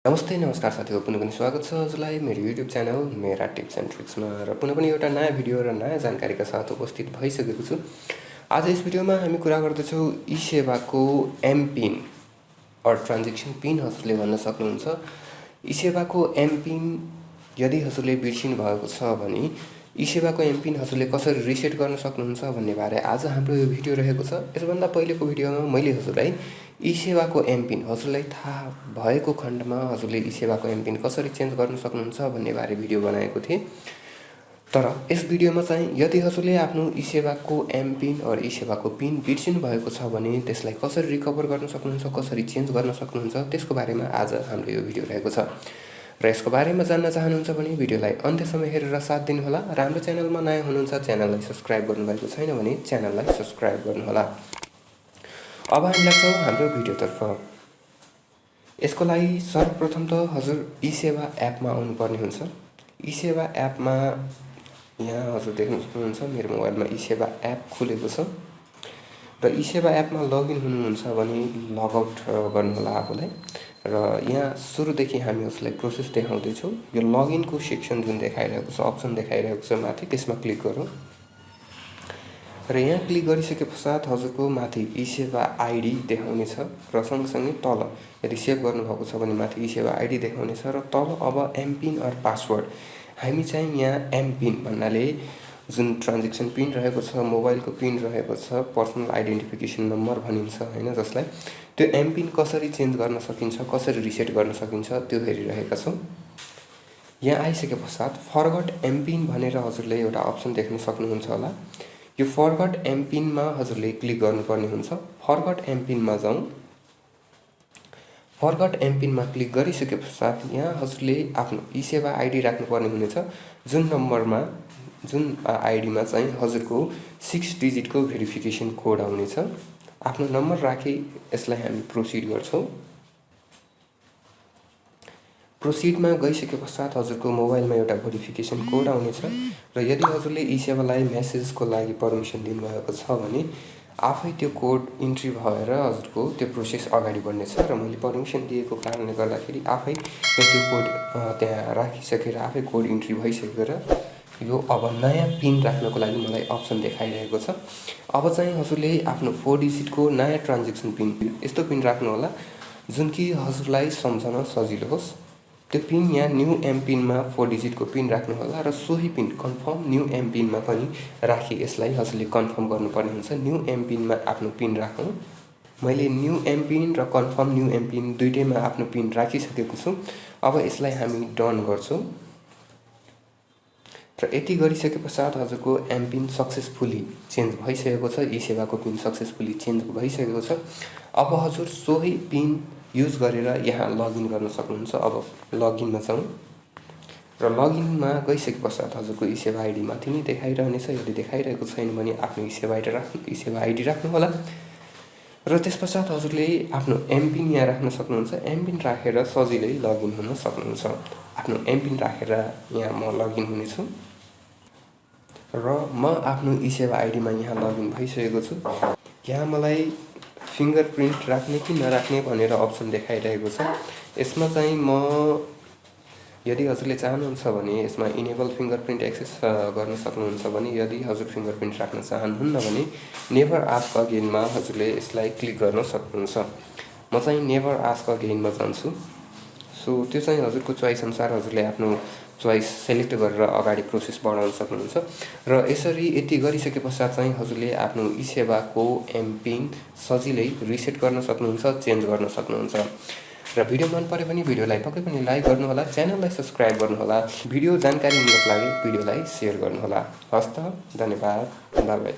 नमस्ते नमस्कार साथीहरु, पुनः पनि स्वागत छ हजुरलाई मेरो युट्युब च्यानल मेरा टिप्स एन्ड ट्रिक्समा र पुनः पनि एउटा नयाँ भिडियो र नयाँ जानकारीका साथ उपस्थित भइसकेको छु। आज यस भिडियोमा हामी कुरा गर्दैछौँ E-Sewaको MPIN अर ट्रान्जेक्सन पिन हजुरले भन्न सक्नुहुन्छ। E-Sewaको MPIन यदि हजुरले बिर्सिनु भएको छ भने E-Sewaको MPIन हजुरले कसरी रिसेट गर्न सक्नुहुन्छ भन्ने बारे आज हाम्रो यो भिडियो रहेको छ। यसभन्दा पहिलेको भिडियोमा मैले हजुरलाई E-Sewaको MPIन हजुरलाई थाहा भएको खण्डमा हजुरले E-Sewaको MPIन कसरी चेन्ज गर्न सक्नुहुन्छ भन्ने बारे भिडियो बनाएको थिएँ। तर यस भिडियोमा चाहिँ यदि हजुरले आफ्नो E-Sewaको MPIन र E-Sewaको पिन बिर्सिनु भएको छ भने त्यसलाई कसरी रिकभर गर्न सक्नुहुन्छ, कसरी चेन्ज गर्न सक्नुहुन्छ त्यसको बारेमा आज हाम्रो यो भिडियो रहेको छ। र यसको बारेमा जान्न चाहनुहुन्छ भने भिडियोलाई अन्त्यसम्म हेरेर साथ दिनुहोला र हाम्रो च्यानलमा नयाँ हुनुहुन्छ च्यानललाई सब्स्क्राइब गर्नुभएको छैन भने च्यानललाई सब्स्क्राइब गर्नुहोला। अब हामी लाग्छौँ हाम्रो भिडियोतर्फ। यसको लागि सर्वप्रथम त हजुर E-Sewa एपमा आउनुपर्ने हुन्छ। E-Sewa एपमा यहाँ हजुर देख्न सक्नुहुन्छ मेरो मोबाइलमा E-Sewa एप खुलेको छ र E-Sewa एपमा लगइन हुनुहुन्छ भने लगआउट गर्नुहोला आफूलाई र यहाँ सुरुदेखि हामी उसलाई प्रोसेस देखाउँदैछौँ। यो लगइनको सेक्सन जुन देखाइरहेको छ, अप्सन देखाइरहेको छ माथि, त्यसमा क्लिक गरौँ र यहाँ क्लिक गरिसके पश्चात हजुरको माथि E-Sewa आइडी देखाउनेछ र सँगसँगै तल यदि सेभ गर्नुभएको छ भने माथि E-Sewa आइडी देखाउनेछ र तल अब एमपिन अर पासवर्ड। हामी चाहिँ यहाँ एमपिन भन्नाले जुन ट्रान्जेक्सन पिन रहेको छ, मोबाइलको पिन रहेको छ, पर्सनल आइडेन्टिफिकेसन नम्बर भनिन्छ हैन, जसलाई त्यो एमपिन कसरी चेन्ज गर्न सकिन्छ, कसरी रिसेट गर्न सकिन्छ त्यो हेरिरहेका छौँ। यहाँ आइसके पश्चात फरगट एमपिन भनेर हजुरले एउटा अप्सन देख्न सक्नुहुन्छ होला। यो फरगट एमपिनमा हजुरले क्लिक गर्नुपर्ने हुन्छ। फरगट एमपिनमा जाउँ। फरगट एमपिनमा क्लिक गरिसके पश्चात यहाँ हजुरले आफ्नो E-Sewa आइडी राख्नुपर्ने हुनेछ, जुन नम्बरमा जुन आइडीमा चाहिँ हजुरको 6 डिजिटको भेरिफिकेसन कोड आउनेछ। आफ्नो नम्बर राखी यसलाई हामी प्रोसिड गर्छौँ। प्रोसिडमा गइसके पश्चात हजुरको मोबाइलमा एउटा भेरिफिकेसन कोड आउनेछ र यदि हजुरले E-Sewaलाई मेसेजको लागि परमिसन दिनुभएको छ भने आफै त्यो कोड इन्ट्री भएर हजुरको त्यो प्रोसेस अगाडि बढ्नेछ र मैले परमिसन दिएको कारणले गर्दाखेरि आफै त्यो कोड त्यहाँ राखिसकेर आफै कोड इन्ट्री भइसकेर यो अब नयाँ पिन राख्नको लागि मलाई अप्सन देखाइरहेको छ। अब चाहिँ हजुरले आफ्नो 4 डिजिटको नयाँ ट्रान्जेक्सन पिन यस्तो पिन राख्नु होला जुन कि हजुरलाई सम्झन सजिलो होस्। त्यो पिन यहाँ न्यू एमपिनमा 4 डिजिटको पिन राख्नु होला र सोही पिन कन्फर्म न्यू एमपिनमा पनि राखी यसलाई हजुरले कन्फर्म गर्नुपर्ने हुन्छ। न्यू एमपिनमा आफ्नो पिन राखौँ। मैले न्यू एमपिन र कन्फर्म न्यू एमपिन दुईटैमा आफ्नो पिन राखिसकेको छु। अब यसलाई हामी डन गर्छौँ र यति गरिसके पश्चात हजुरको एमपिन सक्सेसफुली चेन्ज भइसकेको छ। E-Sewaको पिन सक्सेसफुली चेन्ज भइसकेको छ। अब हजुर सोही पिन युज गरेर यहाँ लगइन गर्न सक्नुहुन्छ। अब लगइनमा जाउँ र लगइनमा गइसके पश्चात हजुरको E-Sewa आइडी माथि नै देखाइरहनेछ। यदि देखाइरहेको छैन भने आफ्नो E-Sewa आइडी राख्नु होला र त्यसपश्चात हजुरले आफ्नो एमपिन यहाँ राख्न सक्नुहुन्छ। एमपिन राखेर सजिलै लगइन हुन सक्नुहुन्छ। आफ्नो एमपिन राखेर यहाँ म लगइन हुनेछु र म आफ्नो E-Sewa आइडीमा यहाँ लगइन भइसकेको छु। यहाँ मलाई फिङ्गरप्रिन्ट राख्ने कि नराख्ने भनेर अप्सन देखाइरहेको छ। यसमा चाहिँ म यदि हजुरले चाहनुहुन्छ भने यसमा इनेबल फिङ्गरप्रिन्ट एक्सेस गर्न सक्नुहुन्छ भने, यदि हजुर फिङ्गरप्रिन्ट राख्न चाहनुहुन्न भने नेभर आस्क अगेनमा हजुरले यसलाई क्लिक गर्न सक्नुहुन्छ। म चाहिँ नेभर आस्क अगेनमा जान्छु। सो त्यो चाहिँ हजुरको चोइस अनुसार हजुरले आफ्नो चोइस सेलेक्ट गरेर अगाडि प्रोसेस बढाउन सक्नुहुन्छ र यसरी यति गरिसके पश्चात चाहिँ हजुरले आफ्नो E-Sewaको एमपिन सजिलै रिसेट गर्न सक्नुहुन्छ, चेन्ज गर्न सक्नुहुन्छ। र भिडियो मन परे पनि भिडियोलाई पक्कै पनि लाइक गर्नुहोला, च्यानललाई सब्स्क्राइब गर्नुहोला, भिडियो जानकारीमूलक लागि भिडियोलाई सेयर गर्नुहोला। हस्त, धन्यवाद, बाइ बाइ।